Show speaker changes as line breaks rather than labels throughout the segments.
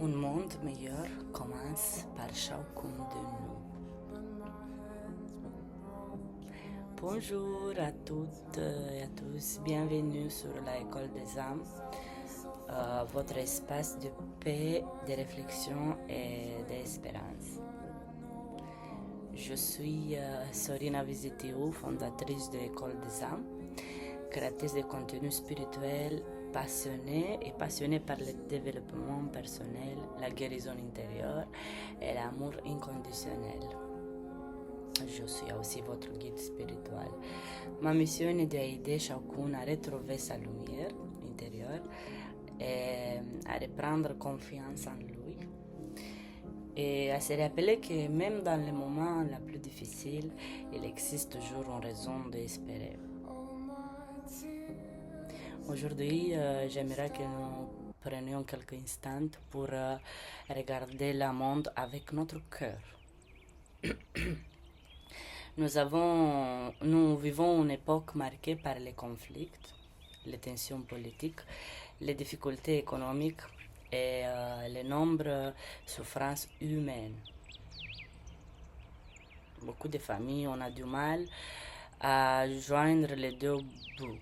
Un monde meilleur commence par chacun de nous. Bonjour à toutes et à tous, bienvenue sur l'école des âmes, votre espace de paix, de réflexion et d'espérance. Je suis Sorina Visitio, fondatrice de l'école des âmes, créatrice de contenu spirituel, passionnée par le développement personnel, la guérison intérieure et l'amour inconditionnel. Je suis aussi votre guide spirituel. Ma mission est d'aider chacun à retrouver sa lumière intérieure et à reprendre confiance en lui. Et à se rappeler que même dans les moments les plus difficiles, il existe toujours une raison d'espérer. Aujourd'hui, j'aimerais que nous prenions quelques instants pour regarder le monde avec notre cœur. Nous vivons une époque marquée par les conflits, les tensions politiques, les difficultés économiques et les nombreuses souffrances humaines. Beaucoup de familles ont du mal à joindre les deux bouts.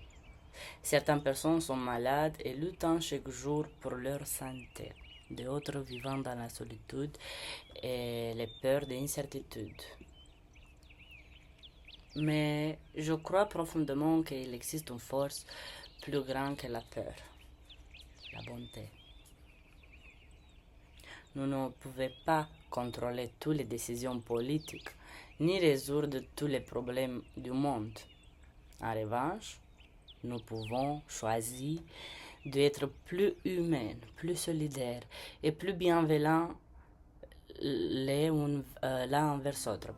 Certaines personnes sont malades et luttent chaque jour pour leur santé. D'autres vivant dans la solitude et les peurs d'incertitude. Mais je crois profondément qu'il existe une force plus grande que la peur, la bonté. Nous ne pouvons pas contrôler toutes les décisions politiques, ni résoudre tous les problèmes du monde. En revanche, nous pouvons choisir d'être plus humains, plus solidaires et plus bienveillants l'un envers l'autre.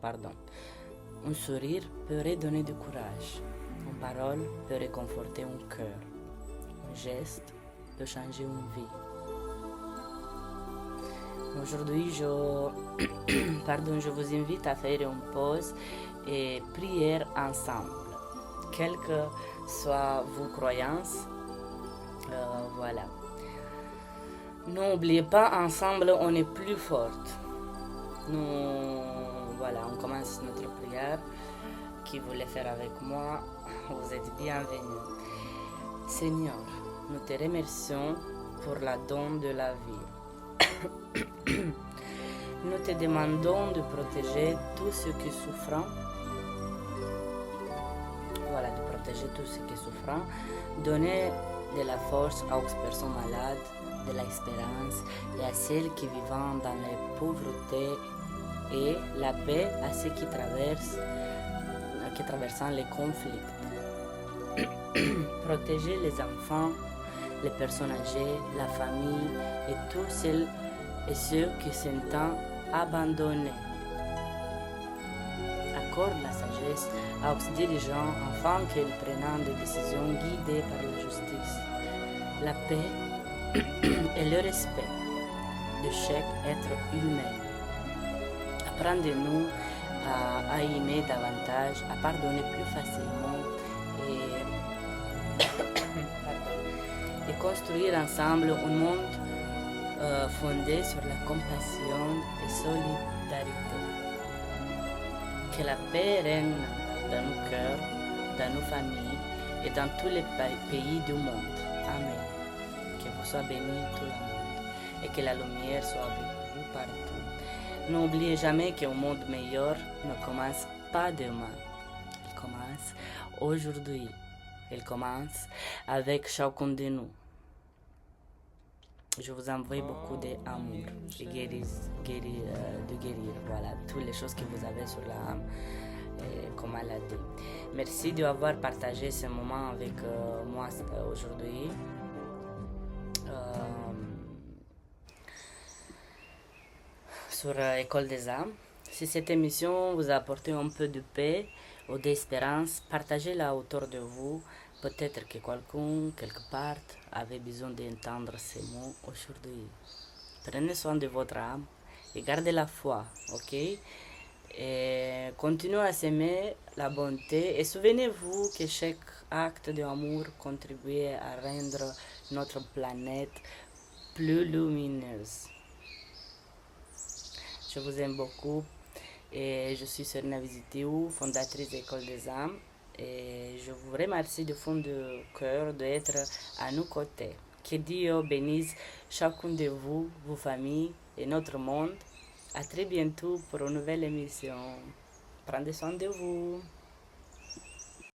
Un sourire peut redonner du courage. Une parole peut réconforter un cœur. Un geste peut changer une vie. Aujourd'hui, je vous invite à faire une pause et prier ensemble. Quelles que soient vos croyances, voilà. N'oubliez pas, ensemble, on est plus forte. On commence notre prière. Qui voulait faire avec moi, vous êtes bienvenus. Seigneur, nous te remercions pour la don de la vie. Nous te demandons de protéger tous ceux qui souffrent. De protéger tous ceux qui souffrent. Donner de la force aux personnes malades, de l'espérance et à celles qui vivent dans la pauvreté et la paix à ceux qui traversent les conflits. Protéger les enfants, les personnes âgées, la famille et tous celles et ceux qui se sentent abandonnés. Accorde la sagesse aux dirigeants afin qu'ils prennent des décisions guidées par la justice, la paix et le respect de chaque être humain. Apprends-nous à aimer davantage, à pardonner plus facilement et construire ensemble un monde fondé sur la compassion et solidarité. Que la paix règne dans nos cœurs, dans nos familles et dans tous les pays du monde. Amen. Que vous soyez bénis tout le monde et que la lumière soit avec vous partout. N'oubliez jamais qu'un monde meilleur ne commence pas demain. Il commence aujourd'hui. Il commence avec chacun de nous. Je vous envoie beaucoup d'amour, de guérir, voilà, toutes les choses que vous avez sur l'âme, comme elle a dit. Merci d'avoir partagé ce moment avec moi aujourd'hui. Sur l'école des âmes. Si cette émission vous a apporté un peu de paix ou d'espérance, partagez-la autour de vous. Peut-être que quelqu'un, quelque part, avait besoin d'entendre ces mots aujourd'hui. Prenez soin de votre âme et gardez la foi, ok? Et continuez à s'aimer la bonté et souvenez-vous que chaque acte d'amour contribue à rendre notre planète plus lumineuse. Je vous aime beaucoup. Et je suis Serena Visitiou, fondatrice de l'École des âmes. Et je vous remercie de fond de cœur d'être à nos côtés. Que Dieu bénisse chacun de vous, vos familles et notre monde. À très bientôt pour une nouvelle émission. Prenez soin de vous.